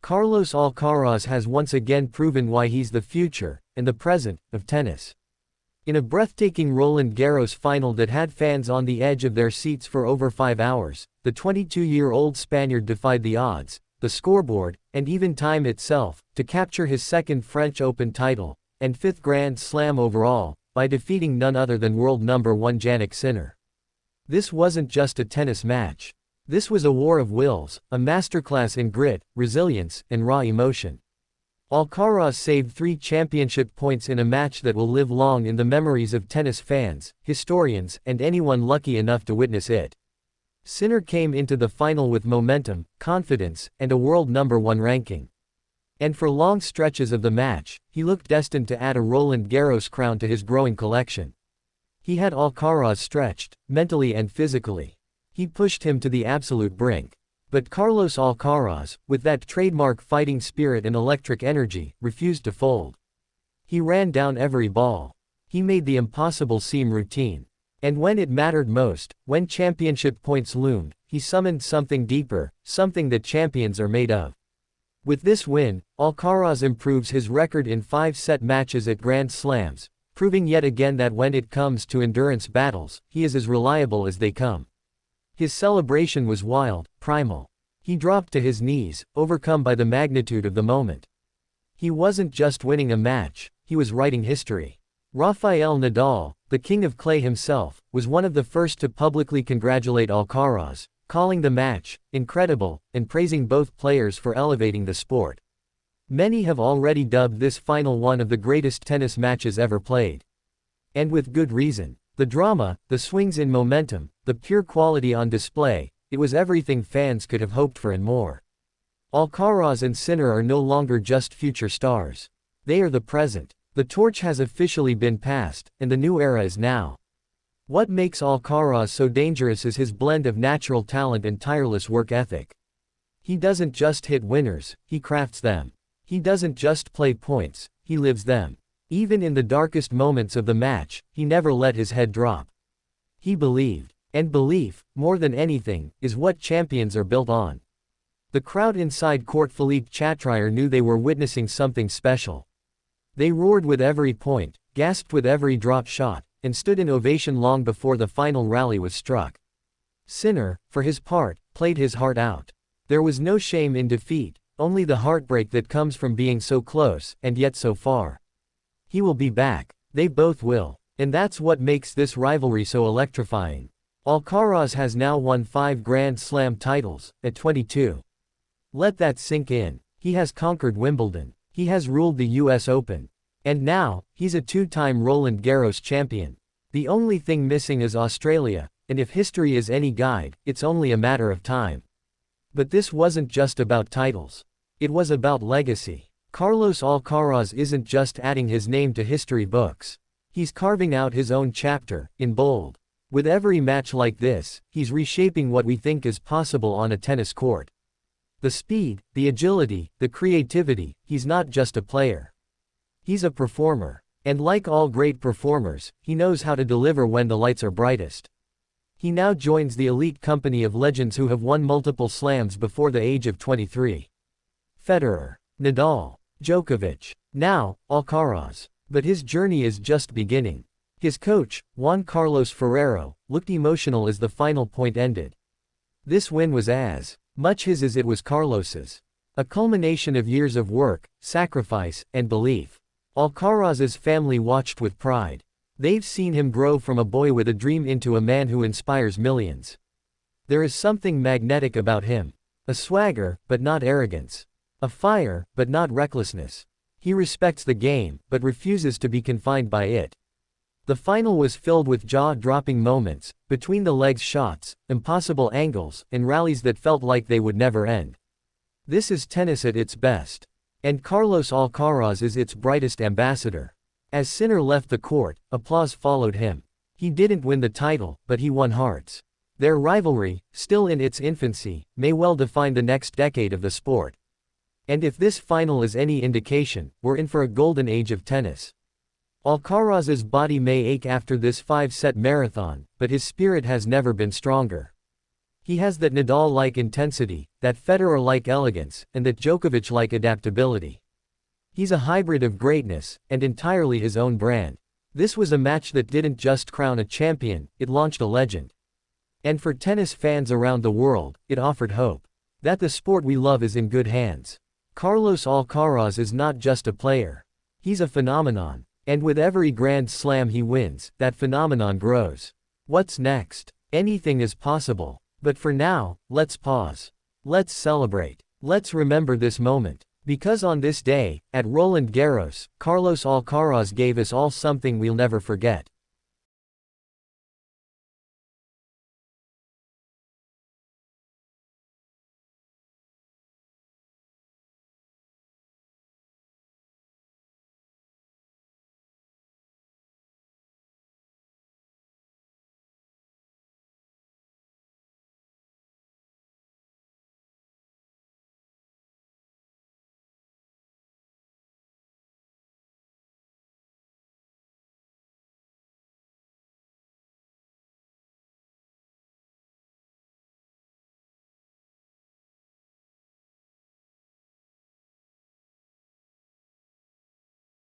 Carlos Alcaraz has once again proven why he's the future, and the present, of tennis. In a breathtaking Roland Garros final that had fans on the edge of their seats for over 5 hours, the 22-year-old Spaniard defied the odds, the scoreboard, and even time itself, to capture his second French Open title, and fifth Grand Slam overall, by defeating none other than world #1 Jannik Sinner. This wasn't just a tennis match. This was a war of wills, a masterclass in grit, resilience, and raw emotion. Alcaraz saved 3 championship points in a match that will live long in the memories of tennis fans, historians, and anyone lucky enough to witness it. Sinner came into the final with momentum, confidence, and a world #1 ranking. And for long stretches of the match, he looked destined to add a Roland Garros crown to his growing collection. He had Alcaraz stretched, mentally and physically. He pushed him to the absolute brink. But Carlos Alcaraz, with that trademark fighting spirit and electric energy, refused to fold. He ran down every ball. He made the impossible seem routine. And when it mattered most, when championship points loomed, he summoned something deeper, something that champions are made of. With this win, Alcaraz improves his record in 5-set matches at Grand Slams, proving yet again that when it comes to endurance battles, he is as reliable as they come. His celebration was wild, primal. He dropped to his knees, overcome by the magnitude of the moment. He wasn't just winning a match, he was writing history. Rafael Nadal, the king of clay himself, was one of the first to publicly congratulate Alcaraz, calling the match incredible, and praising both players for elevating the sport. Many have already dubbed this final one of the greatest tennis matches ever played. And with good reason. The drama, the swings in momentum, the pure quality on display, it was everything fans could have hoped for and more. Alcaraz and Sinner are no longer just future stars. They are the present. The torch has officially been passed, and the new era is now. What makes Alcaraz so dangerous is his blend of natural talent and tireless work ethic. He doesn't just hit winners, he crafts them. He doesn't just play points, he lives them. Even in the darkest moments of the match, he never let his head drop. He believed. And belief, more than anything, is what champions are built on. The crowd inside court Philippe Chatrier knew they were witnessing something special. They roared with every point, gasped with every drop shot, and stood in ovation long before the final rally was struck. Sinner, for his part, played his heart out. There was no shame in defeat, only the heartbreak that comes from being so close, and yet so far. He will be back. They both will. And that's what makes this rivalry so electrifying. Alcaraz has now won 5 Grand Slam titles, at 22. Let that sink in. He has conquered Wimbledon. He has ruled the US Open. And now, he's a 2-time Roland Garros champion. The only thing missing is Australia, and if history is any guide, it's only a matter of time. But this wasn't just about titles. It was about legacy. Carlos Alcaraz isn't just adding his name to history books. He's carving out his own chapter, in bold. With every match like this, he's reshaping what we think is possible on a tennis court. The speed, the agility, the creativity, he's not just a player. He's a performer. And like all great performers, he knows how to deliver when the lights are brightest. He now joins the elite company of legends who have won multiple slams before the age of 23. Federer, Nadal, Djokovic. Now, Alcaraz. But his journey is just beginning. His coach, Juan Carlos Ferrero, looked emotional as the final point ended. This win was as much his as it was Carlos's. A culmination of years of work, sacrifice, and belief. Alcaraz's family watched with pride. They've seen him grow from a boy with a dream into a man who inspires millions. There is something magnetic about him. A swagger, but not arrogance. A fire, but not recklessness. He respects the game, but refuses to be confined by it. The final was filled with jaw-dropping moments, between-the-legs shots, impossible angles, and rallies that felt like they would never end. This is tennis at its best. And Carlos Alcaraz is its brightest ambassador. As Sinner left the court, applause followed him. He didn't win the title, but he won hearts. Their rivalry, still in its infancy, may well define the next decade of the sport. And if this final is any indication, we're in for a golden age of tennis. Alcaraz's body may ache after this 5-set marathon, but his spirit has never been stronger. He has that Nadal-like intensity, that Federer-like elegance, and that Djokovic-like adaptability. He's a hybrid of greatness, and entirely his own brand. This was a match that didn't just crown a champion, it launched a legend. And for tennis fans around the world, it offered hope. That the sport we love is in good hands. Carlos Alcaraz is not just a player. He's a phenomenon. And with every Grand Slam he wins, that phenomenon grows. What's next? Anything is possible. But for now, let's pause. Let's celebrate. Let's remember this moment. Because on this day, at Roland Garros, Carlos Alcaraz gave us all something we'll never forget.